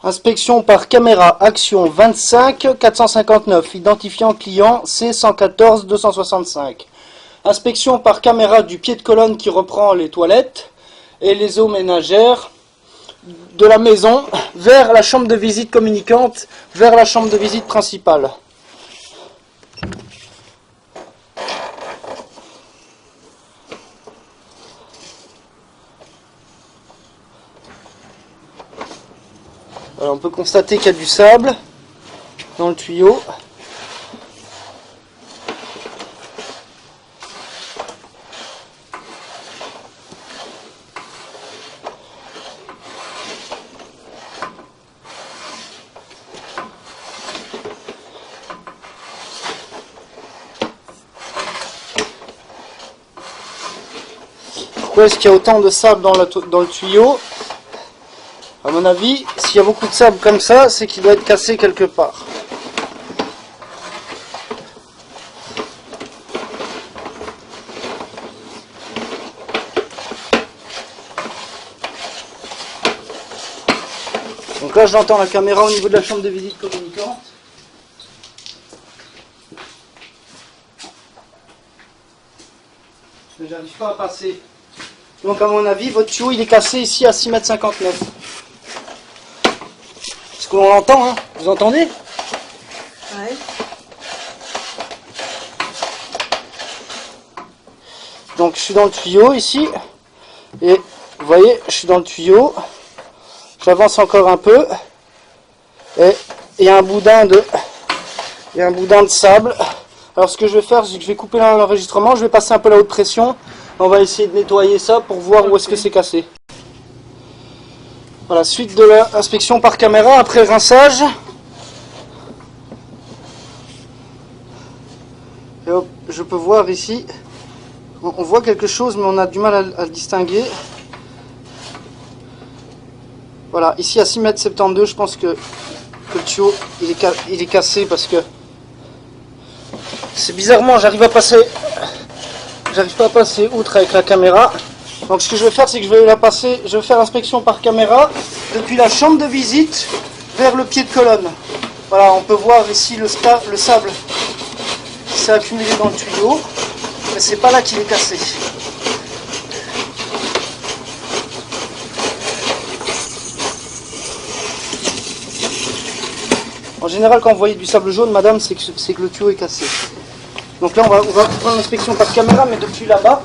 Inspection par caméra, action 25 459, identifiant client C114 265. Inspection par caméra du pied de colonne qui reprend les toilettes et les eaux ménagères de la maison vers la chambre de visite communicante, vers la chambre de visite principale. Alors on peut constater qu'il y a du sable dans le tuyau. Pourquoi est-ce qu'il y a autant de sable dans le tuyau? À mon avis, s'il y a beaucoup de sable comme ça, c'est qu'il doit être cassé quelque part. Donc là, j'entends la caméra au niveau de la chambre de visite communicante. Mais j'arrive pas à passer. Donc à mon avis, votre tuyau il est cassé ici à 6,59 m. Est-ce qu'on l'entend, hein? Vous entendez? Ouais. Donc je suis dans le tuyau ici. Et vous voyez, je suis dans le tuyau. J'avance encore un peu. Et il y a un boudin de sable. Alors ce que je vais faire, c'est que je vais couper l'enregistrement. Je vais passer un peu la haute pression. On va essayer de nettoyer ça pour voir où est-ce que c'est cassé. Voilà, suite de l'inspection par caméra après rinçage. Et hop, je peux voir ici. On voit quelque chose, mais on a du mal à le distinguer. Voilà, ici à 6,72 m, je pense que le tuyau il est cassé parce que c'est bizarrement, j'arrive pas à passer outre avec la caméra. Donc ce que je vais faire, c'est que je vais faire inspection par caméra depuis la chambre de visite vers le pied de colonne. Voilà, on peut voir ici le sable qui s'est accumulé dans le tuyau, mais c'est pas là qu'il est cassé. En général, quand vous voyez du sable jaune, madame, c'est que le tuyau est cassé. Donc là, on va prendre l'inspection par caméra, mais depuis là-bas.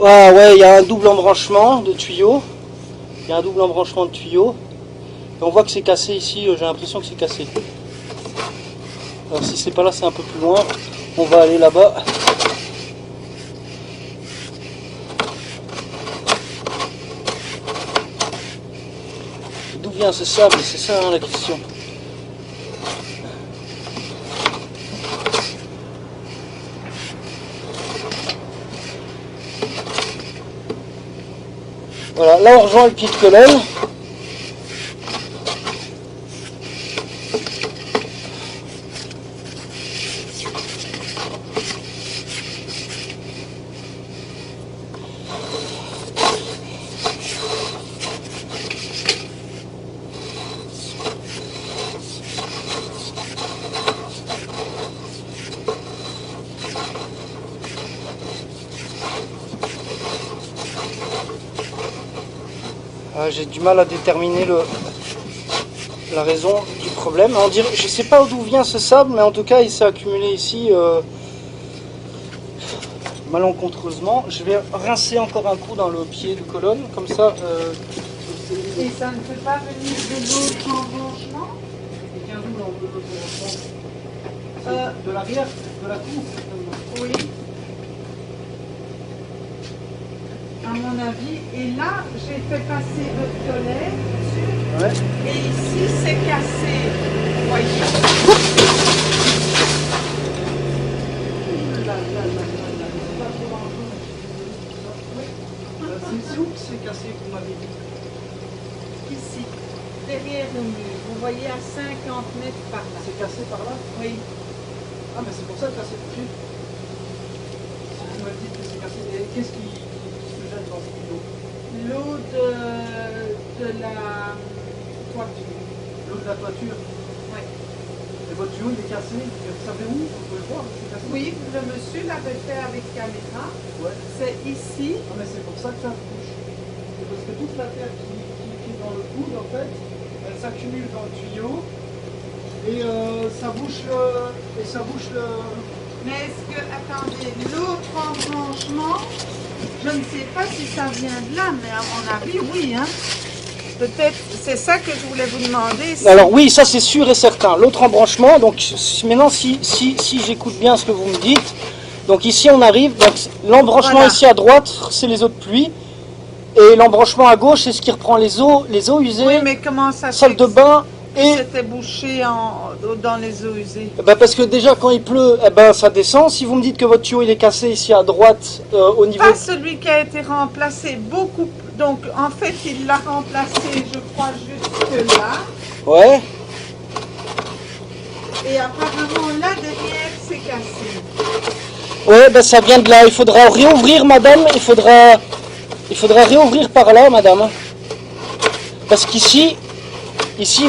Ah ouais, il y a un double embranchement de tuyaux. Il y a un double embranchement de tuyaux. Et on voit que c'est cassé ici, j'ai l'impression que c'est cassé. Alors si c'est pas là, c'est un peu plus loin. On va aller là-bas. D'où vient ce sable? C'est ça hein, la question. Voilà, là on rejoint le pied de colonne. j'ai du mal à déterminer la raison du problème. On dirait, je sais pas d'où vient ce sable, mais en tout cas il s'est accumulé ici malencontreusement. Je vais rincer encore un coup dans le pied de colonne, comme ça. Et ça ne peut pas venir de l'autre embranchement? De l'arrière, de la cour. Oui. À mon avis. Et là, j'ai fait passer votre collet dessus. Ouais. Et ici, c'est cassé. Vous voyez? C'est où que c'est cassé, vous m'avez dit? Ici, derrière le mur. Vous voyez à 50 mètres par là. C'est cassé par là? Oui. Ah, mais c'est pour ça que là c'est touché. Si vous me dites que c'est cassé, et qu'est-ce qui se gêne dans ce tuyau? L'eau de la toiture. L'eau de la toiture. Oui. Et votre tuyau il est cassé, vous savez où? Vous pouvez le voir, c'est cassé? Oui, le monsieur l'avait fait avec caméra. Ouais. C'est ici. Ah, mais c'est pour ça que ça bouge. C'est parce que toute la terre qui est dans le coude, en fait, elle s'accumule dans le tuyau et ça bouche le. Mais est-ce que, attendez, l'autre embranchement, je ne sais pas si ça vient de là, mais à mon avis, oui. Hein. Peut-être, c'est ça que je voulais vous demander. Si... Alors oui, ça c'est sûr et certain. L'autre embranchement, donc maintenant si j'écoute bien ce que vous me dites, donc ici on arrive, donc l'embranchement Voilà. ici à droite, c'est les eaux de pluie, et l'embranchement à gauche, c'est ce qui reprend les eaux usées, Oui, mais comment ça salle de bain, et c'était bouché dans les eaux usées? ben parce que déjà quand il pleut, eh ben, ça descend. Si vous me dites que votre tuyau il est cassé ici à droite, au niveau... Pas celui qui a été remplacé, beaucoup. Donc, en fait, il l'a remplacé, je crois, jusque là. Ouais. Et apparemment, là, derrière, c'est cassé. Ouais, ben ça vient de là. Il faudra réouvrir, madame. Il faudra réouvrir par là, madame. Parce qu'ici,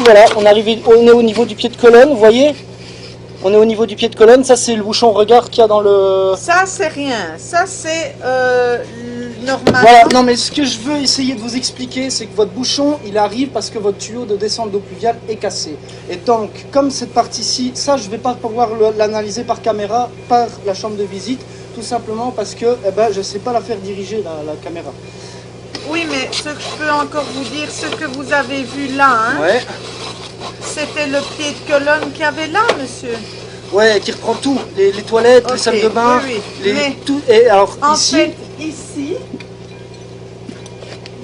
voilà, on est au niveau du pied de colonne, vous voyez? On est au niveau du pied de colonne. Ça, c'est le bouchon regard qu'il y a dans le... Ça, c'est rien. Ça, c'est normal. Voilà, non mais ce que je veux essayer de vous expliquer, c'est que votre bouchon, il arrive parce que votre tuyau de descente d'eau pluviale est cassé. Et donc, comme cette partie-ci, ça je ne vais pas pouvoir l'analyser par caméra, par la chambre de visite, tout simplement parce que eh ben, je ne sais pas la faire diriger, la caméra. Oui, mais ce que je peux encore vous dire, ce que vous avez vu là, hein, Ouais. c'était le pied de colonne qu'il y avait là, monsieur. Ouais, qui reprend tout, les toilettes, Ok, les salles de bain, oui, les, tout. Et alors En ici... fait, ici,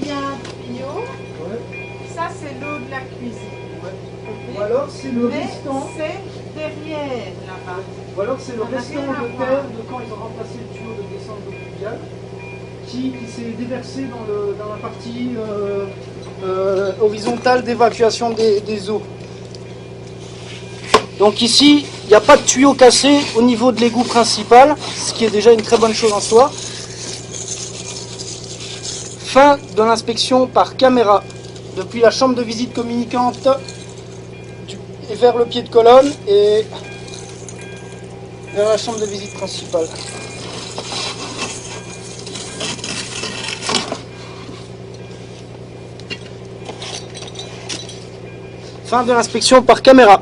il y a un tuyau. Ouais. Ça, c'est l'eau de la cuisine. Ou alors c'est le Mais restant... c'est derrière là-bas. Ou alors c'est le Ça n'a restant rien à de voir. terre de quand ils ont remplacé le tuyau de descente d'eau pluviale qui s'est déversé dans la partie horizontale d'évacuation des eaux. Donc ici, il n'y a pas de tuyau cassé au niveau de l'égout principal, ce qui est déjà une très bonne chose en soi. Fin de l'inspection par caméra depuis la chambre de visite communicante et vers le pied de colonne et vers la chambre de visite principale. Fin de l'inspection par caméra.